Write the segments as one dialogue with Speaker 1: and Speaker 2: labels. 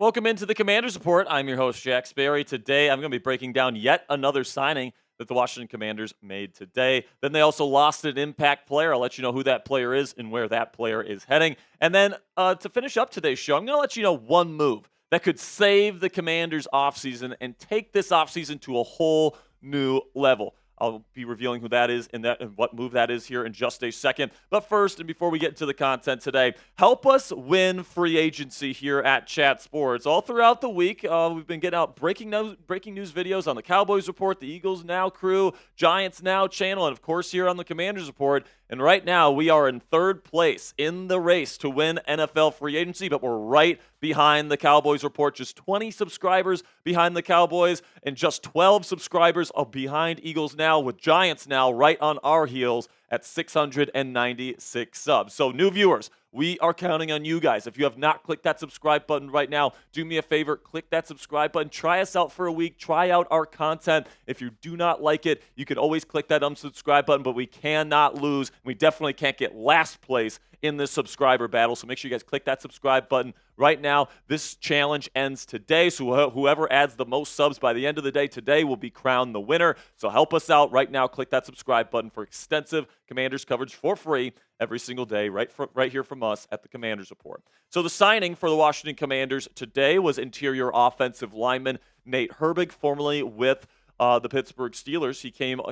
Speaker 1: Welcome into the Commanders Report. I'm your host, Jack Sperry. Today, I'm going to be breaking down yet another signing that the Washington Commanders made today. Then they also lost an impact player. I'll let you know who that player is and where that player is heading. And then to finish up today's show, I'm going to let you know one move that could save the Commanders offseason and take this offseason to a whole new level. I'll be revealing who that is and what move that is here in just a second. But first, and before we get into the content today, help us win free agency here at Chat Sports. All throughout the week, we've been getting out breaking news videos on the Cowboys Report, the Eagles Now crew, Giants Now channel, and of course here on the Commanders Report. And right now, we are in third place in the race to win NFL free agency, but we're right behind the Cowboys Report. Just 20 subscribers behind the Cowboys and just 12 subscribers behind Eagles Now, with Giants Now right on our heels at 696 subs. So new viewers, we are counting on you guys. If you have not clicked that subscribe button right now, do me a favor, click that subscribe button. Try us out for a week. Try out our content. If you do not like it, you can always click that unsubscribe button, but we cannot lose. We definitely can't get last place in this subscriber battle, so make sure you guys click that subscribe button right now. This challenge ends today, so whoever adds the most subs by the end of the day today will be crowned the winner. So help us out right now. Click that subscribe button for extensive Commanders coverage for free every single day, right here from us at the Commanders Report. So the signing for the Washington Commanders today was interior offensive lineman Nate Herbig, formerly with the Pittsburgh Steelers.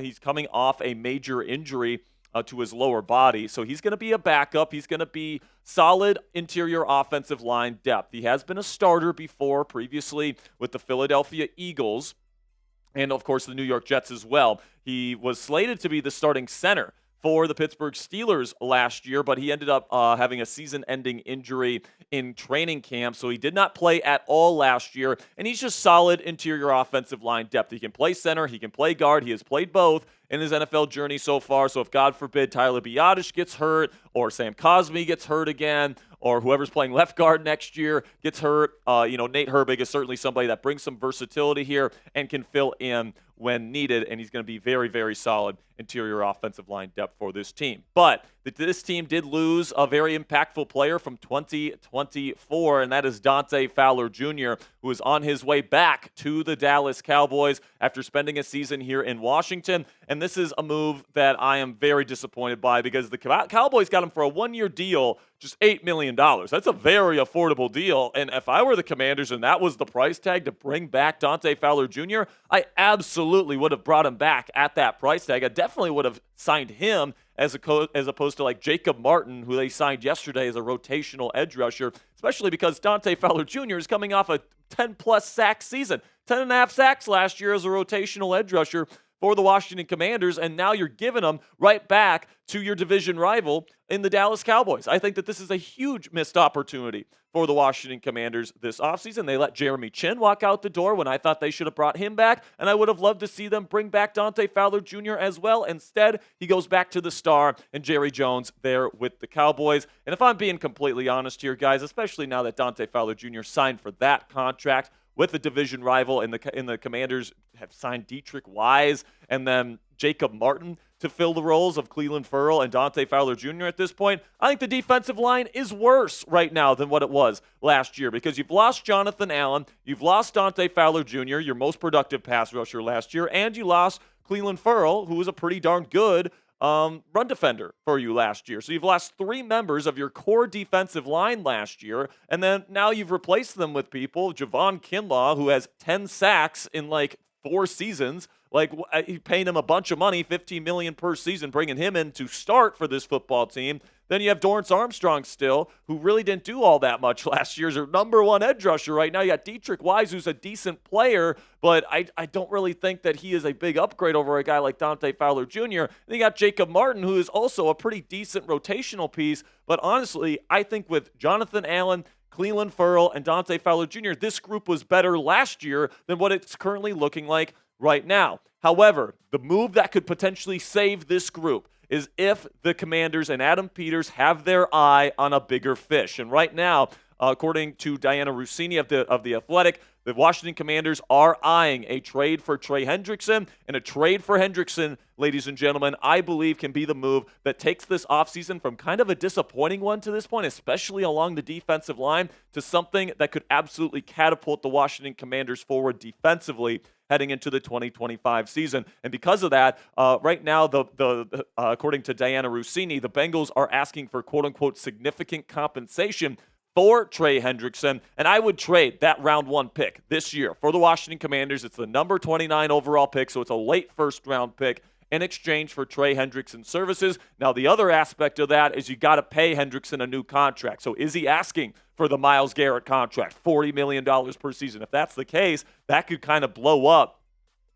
Speaker 1: He's coming off a major injury to his lower body. So he's going to be a backup. He's going to be solid interior offensive line depth. He has been a starter before, previously with the Philadelphia Eagles and, of course, the New York Jets as well. He was slated to be the starting center for the Pittsburgh Steelers last year, but he ended up having a season-ending injury in training camp, so he did not play at all last year, and he's just solid interior offensive line depth. He can play center, he can play guard, he has played both in his NFL journey so far, so if God forbid Tyler Biadasz gets hurt, or Sam Cosmi gets hurt again, or whoever's playing left guard next year gets hurt, Nate Herbig is certainly somebody that brings some versatility here and can fill in when needed, and he's going to be very, very solid interior offensive line depth for this team. But this team did lose a very impactful player from 2024, and that is Dante Fowler Jr., who is on his way back to the Dallas Cowboys after spending a season here in Washington. And this is a move that I am very disappointed by because the Cowboys got him for a one-year deal, just $8 million. That's a very affordable deal. And if I were the Commanders and that was the price tag to bring back Dante Fowler Jr., I absolutely would have brought him back at that price tag. I definitely would have signed him as opposed to like Jacob Martin, who they signed yesterday as a rotational edge rusher, especially because Dante Fowler Jr. is coming off a 10-plus sack season. 10.5 sacks last year as a rotational edge rusher for the Washington Commanders, and now you're giving them right back to your division rival in the Dallas Cowboys. I think that this is a huge missed opportunity for the Washington Commanders this offseason. They let Jeremy Chin walk out the door when I thought they should have brought him back, and I would have loved to see them bring back Dante Fowler Jr. as well. Instead, he goes back to the star and Jerry Jones there with the Cowboys. And if I'm being completely honest here, guys, especially now that Dante Fowler Jr. signed for that contract with the division rival, and the Commanders have signed Dietrich Wise and then Jacob Martin to fill the roles of Clelin Ferrell and Dante Fowler Jr. at this point, I think the defensive line is worse right now than what it was last year because you've lost Jonathan Allen, you've lost Dante Fowler Jr., your most productive pass rusher last year, and you lost Clelin Ferrell, who was a pretty darn good run defender for you last year. So you've lost 3 members of your core defensive line last year, and then now you've replaced them with people, Javon Kinlaw, who has 10 sacks in like 4 seasons. Like, you're paying him a bunch of money, $15 million per season, bringing him in to start for this football team. Then you have Dorrance Armstrong still, who really didn't do all that much last year. He's your number 1 edge rusher right now. You got Dietrich Wise, who's a decent player, but I don't really think that he is a big upgrade over a guy like Dante Fowler Jr. And you got Jacob Martin, who is also a pretty decent rotational piece. But honestly, I think with Jonathan Allen, Clelin Ferrell, and Dante Fowler Jr., this group was better last year than what it's currently looking like right now. However, the move that could potentially save this group is if the Commanders and Adam Peters have their eye on a bigger fish. And right now, according to Diana Rossini of the Athletic, the Washington Commanders are eyeing a trade for Trey Hendrickson, and a trade for Hendrickson, ladies and gentlemen, I believe can be the move that takes this offseason from kind of a disappointing one to this point, especially along the defensive line, to something that could absolutely catapult the Washington Commanders forward defensively heading into the 2025 season. And because of that, right now, according to Diana Rossini, the Bengals are asking for quote-unquote significant compensation for Trey Hendrickson, and I would trade that round 1 pick this year for the Washington Commanders. It's the number 29 overall pick, so it's a late first-round pick in exchange for Trey Hendrickson's services. Now, the other aspect of that is you got to pay Hendrickson a new contract. So is he asking for the Myles Garrett contract, $40 million per season? If that's the case, that could kind of blow up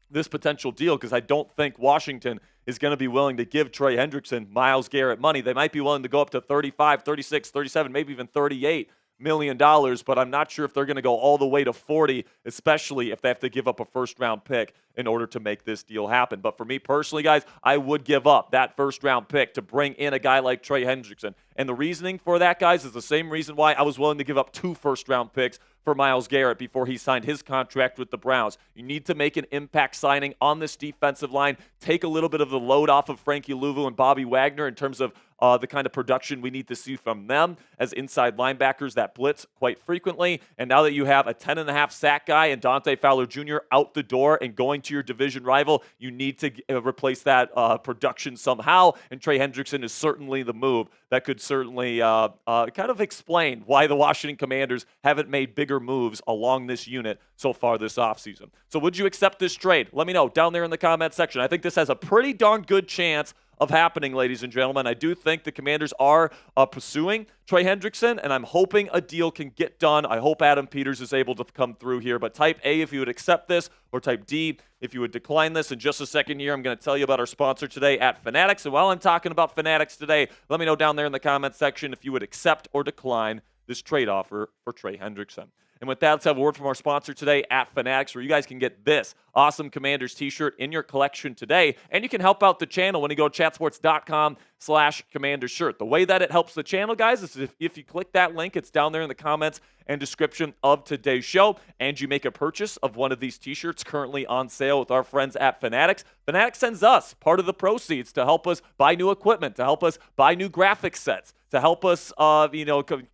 Speaker 1: this potential deal, because I don't think Washington is going to be willing to give Trey Hendrickson Myles Garrett money. They might be willing to go up to 35, 36, 37, maybe even $38 million, but I'm not sure if they're going to go all the way to 40, especially if they have to give up a first-round pick in order to make this deal happen. But for me personally, guys, I would give up that first-round pick to bring in a guy like Trey Hendrickson. And the reasoning for that, guys, is the same reason why I was willing to give up 2 first-round picks for Myles Garrett before he signed his contract with the Browns. You need to make an impact signing on this defensive line, take a little bit of the load off of Frankie Louvu and Bobby Wagner in terms of the kind of production we need to see from them as inside linebackers that blitz quite frequently. And now that you have a 10.5 sack guy and Dante Fowler Jr. out the door and going to your division rival, you need to replace that production somehow. And Trey Hendrickson is certainly the move that could certainly kind of explain why the Washington Commanders haven't made bigger moves along this unit so far this offseason. So would you accept this trade? Let me know down there in the comment section. I think this has a pretty darn good chance of happening, ladies and gentlemen. I do think the Commanders are pursuing Trey Hendrickson, and I'm hoping a deal can get done. I hope Adam Peters is able to come through here. But type A if you would accept this, or type D if you would decline this. In just a second here, I'm going to tell you about our sponsor today at Fanatics. And while I'm talking about Fanatics today, let me know down there in the comment section if you would accept or decline this trade offer for Trey Hendrickson. And with that, let's have a word from our sponsor today at Fanatics, where you guys can get this awesome Commanders t-shirt in your collection today. And you can help out the channel when you go to chatsports.com/Commanders shirt. The way that it helps the channel, guys, is if you click that link, it's down there in the comments and description of today's show, and you make a purchase of one of these t-shirts currently on sale with our friends at Fanatics. Fanatics sends us part of the proceeds to help us buy new equipment, to help us buy new graphic sets, to help us,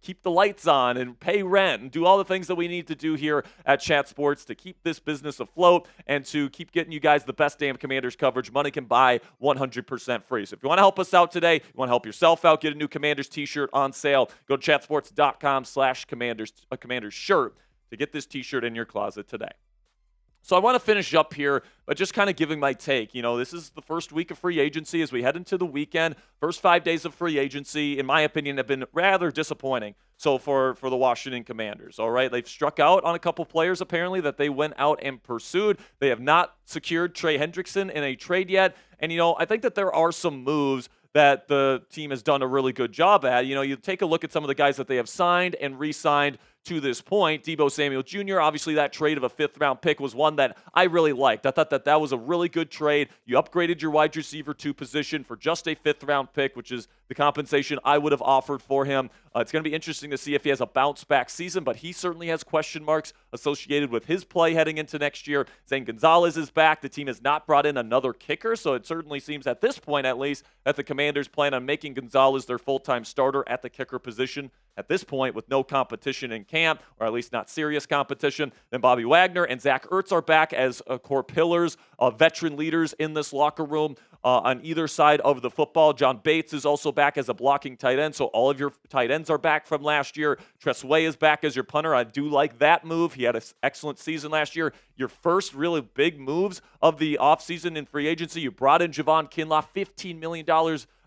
Speaker 1: keep the lights on and pay rent and do all the things that we need to do here at Chat Sports to keep this business afloat and to keep getting you guys the best damn Commanders coverage money can buy 100% free. So if you want to help us out today, you want to help yourself out, get a new Commanders t-shirt on sale, go to chatsports.com/Commanders shirt to get this t-shirt in your closet today. So I want to finish up here by just kind of giving my take. This is the first week of free agency as we head into the weekend. First 5 days of free agency, in my opinion, have been rather disappointing. So for the Washington Commanders, all right? They've struck out on a couple players, apparently, that they went out and pursued. They have not secured Trey Hendrickson in a trade yet. And, I think that there are some moves that the team has done a really good job at. You take a look at some of the guys that they have signed and re-signed to this point. Deebo Samuel Jr., obviously that trade of a 5th-round pick was one that I really liked. I thought that was a really good trade. You upgraded your wide receiver 2 position for just a 5th-round pick, which is the compensation I would have offered for him. It's going to be interesting to see if he has a bounce-back season, but he certainly has question marks associated with his play heading into next year. Zane Gonzalez is back. The team has not brought in another kicker, so it certainly seems at this point, at least, that the Commanders plan on making Gonzalez their full-time starter at the kicker position at this point with no competition in camp, or at least not serious competition. Then Bobby Wagner and Zach Ertz are back as core pillars, veteran leaders in this locker room on either side of the football. John Bates is also back as a blocking tight end, so all of your tight ends are back from last year. Tressway is back as your punter. I do like that move. He had an excellent season last year. Your first really big moves of the offseason in free agency, you brought in Javon Kinlaw, $15 million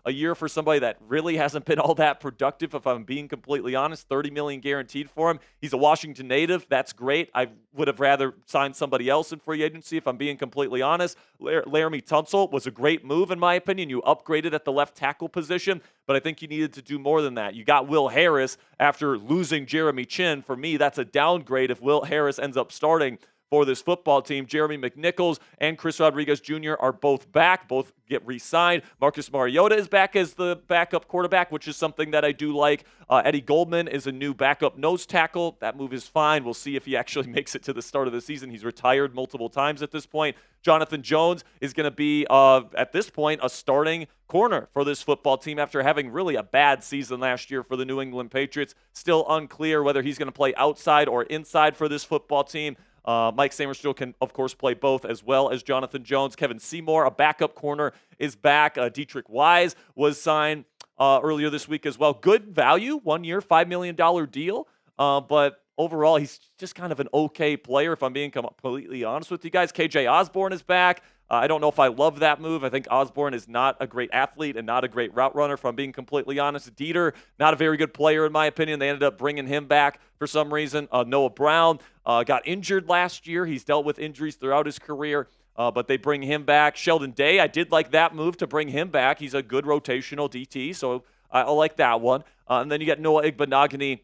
Speaker 1: a year for somebody that really hasn't been all that productive, if I'm being completely honest. $30 million guaranteed for him. He's a Washington native. That's great. I would have rather signed somebody else in free agency, if I'm being completely honest. Laremy Tunsil was a great move, in my opinion. You upgraded at the left tackle position, but I think you needed to do more than that. You got Will Harris after losing Jeremy Chin. For me, that's a downgrade if Will Harris ends up starting for this football team. Jeremy McNichols and Chris Rodriguez Jr. are both back. Both get re-signed. Marcus Mariota is back as the backup quarterback, which is something that I do like. Eddie Goldman is a new backup nose tackle. That move is fine. We'll see if he actually makes it to the start of the season. He's retired multiple times at this point. Jonathan Jones is going to be, at this point, a starting corner for this football team after having really a bad season last year for the New England Patriots. Still unclear whether he's going to play outside or inside for this football team. Mike Sainristil can, of course, play both as well as Jonathan Jones. Kevin Seymour, a backup corner, is back. Dietrich Wise was signed earlier this week as well. Good value, 1 year, $5 million deal. But overall, he's just kind of an okay player, if I'm being completely honest with you guys. KJ Osborne is back. I don't know if I love that move. I think Osborne is not a great athlete and not a great route runner, if I'm being completely honest. Dieter, not a very good player in my opinion. They ended up bringing him back for some reason. Noah Brown got injured last year. He's dealt with injuries throughout his career, but they bring him back. Sheldon Day, I did like that move to bring him back. He's a good rotational DT, so I like that one. And then you got Noah Igbenogany,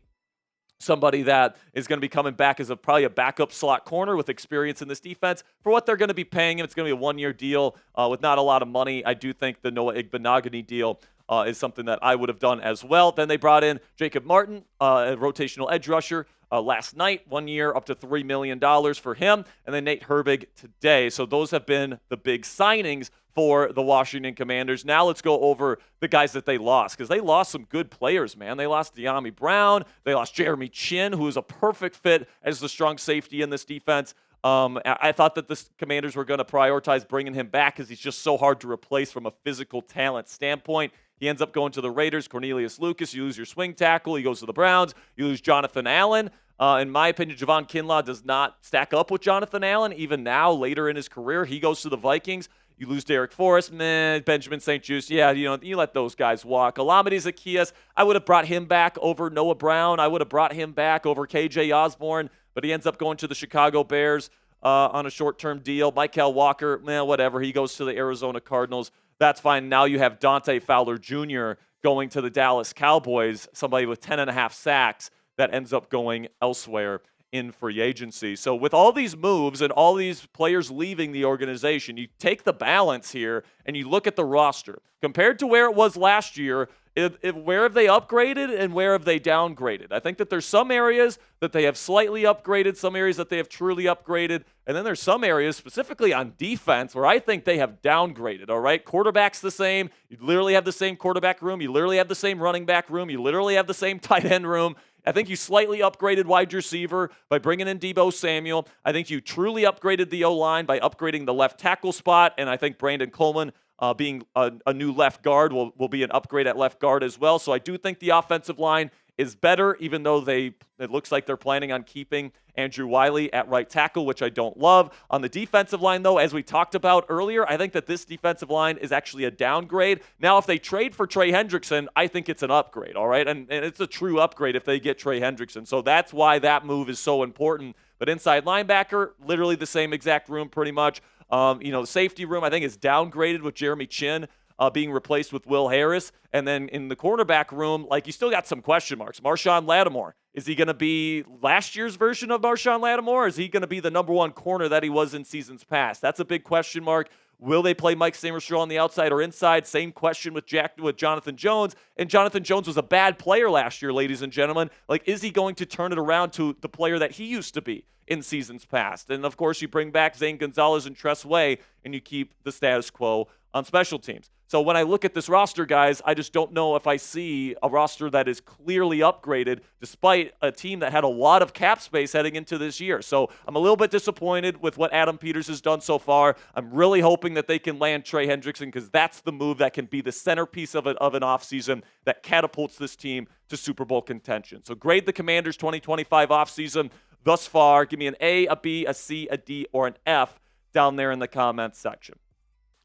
Speaker 1: somebody that is going to be coming back as probably a backup slot corner with experience in this defense. For what they're going to be paying him, it's going to be a one-year deal with not a lot of money. I do think the Noah Igbenogany deal is something that I would have done as well. Then they brought in Jacob Martin, a rotational edge rusher, last night, 1 year, up to $3 million for him, and then Nate Herbig today. So those have been the big signings for the Washington Commanders. Now let's go over the guys that they lost, because they lost some good players, man. They lost De'Ami Brown. They lost Jeremy Chin, who is a perfect fit as the strong safety in this defense. I thought that the Commanders were going to prioritize bringing him back because he's just so hard to replace from a physical talent standpoint. He ends up going to the Raiders. Cornelius Lucas, you lose your swing tackle. He goes to the Browns. You lose Jonathan Allen. In my opinion, Javon Kinlaw does not stack up with Jonathan Allen. Even now, later in his career, he goes to the Vikings. You lose Derek Forrest, Benjamin St. Juste. Yeah, you let those guys walk. Olamide Zaccheaus, I would have brought him back over Noah Brown. I would have brought him back over KJ Osborne, but he ends up going to the Chicago Bears on a short-term deal. Michael Walker, whatever. He goes to the Arizona Cardinals. That's fine. Now you have Dante Fowler Jr. going to the Dallas Cowboys, somebody with 10.5 sacks that ends up going elsewhere in free agency. So with all these moves and all these players leaving the organization, you take the balance here and you look at the roster. Compared to where it was last year, where have they upgraded and where have they downgraded? I think that there's some areas that they have slightly upgraded, some areas that they have truly upgraded, and then there's some areas, specifically on defense, where I think they have downgraded, all right? Quarterback's the same. You literally have the same quarterback room. You literally have the same running back room. You literally have the same tight end room. I think you slightly upgraded wide receiver by bringing in Deebo Samuel. I think you truly upgraded the O-line by upgrading the left tackle spot, and I think Brandon Coleman being a new left guard will be an upgrade at left guard as well. So I do think the offensive line is better, even though it looks like they're planning on keeping Andrew Wiley at right tackle, which I don't love. On the defensive line, though, as we talked about earlier, I think that this defensive line is actually a downgrade. Now, if they trade for Trey Hendrickson, I think it's an upgrade, all right? And it's a true upgrade if they get Trey Hendrickson. So that's why that move is so important. But inside linebacker, literally the same exact room pretty much. The safety room, I think, is downgraded with Jeremy Chin being replaced with Will Harris. And then in the cornerback room, you still got some question marks. Marshawn Lattimore, is he going to be last year's version of Marshawn Lattimore, or is he going to be the number one corner that he was in seasons past? That's a big question mark. Will they play Mike Sainristil on the outside or inside? Same question with Jonathan Jones. And Jonathan Jones was a bad player last year, ladies and gentlemen. Is he going to turn it around to the player that he used to be in seasons past? And, of course, you bring back Zane Gonzalez and Tress Way, and you keep the status quo on special teams. So when I look at this roster, guys, I just don't know if I see a roster that is clearly upgraded despite a team that had a lot of cap space heading into this year. So I'm a little bit disappointed with what Adam Peters has done so far. I'm really hoping that they can land Trey Hendrickson, because that's the move that can be the centerpiece of an offseason that catapults this team to Super Bowl contention. So grade the Commanders' 2025 offseason thus far. Give me an A, a B, a C, a D, or an F down there in the comments section.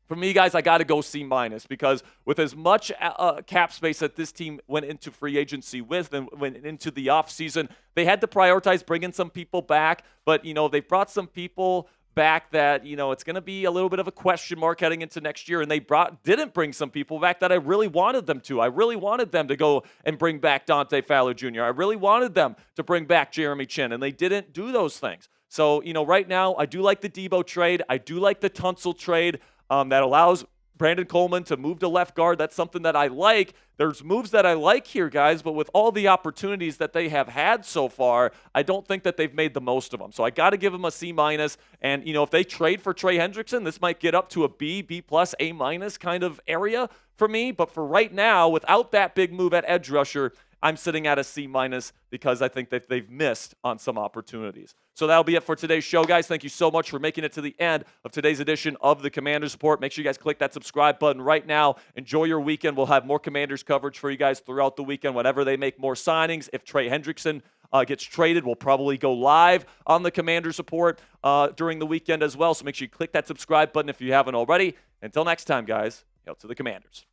Speaker 1: For me, guys, I got to go C-, because with as much cap space that this team went into free agency with and went into the offseason, they had to prioritize bringing some people back. But, they brought some people back that, it's going to be a little bit of a question mark heading into next year. And they didn't bring some people back that I really wanted them to. I really wanted them to go and bring back Dante Fowler Jr. I really wanted them to bring back Jeremy Chin, and they didn't do those things. So, right now, I do like the Deebo trade. I do like the Tunsil trade that allows Brandon Coleman to move to left guard. That's something that I like. There's moves that I like here, guys, but with all the opportunities that they have had so far, I don't think that they've made the most of them. So I got to give them a C-. And, if they trade for Trey Hendrickson, this might get up to a B, B+, A- kind of area for me. But for right now, without that big move at edge rusher, I'm sitting at a C- because I think that they've missed on some opportunities. So that'll be it for today's show, guys. Thank you so much for making it to the end of today's edition of the Commanders Report. Make sure you guys click that subscribe button right now. Enjoy your weekend. We'll have more Commanders coverage for you guys throughout the weekend whenever they make more signings. If Trey Hendrickson gets traded, we'll probably go live on the Commanders Report during the weekend as well. So make sure you click that subscribe button if you haven't already. Until next time, guys, hail to the Commanders.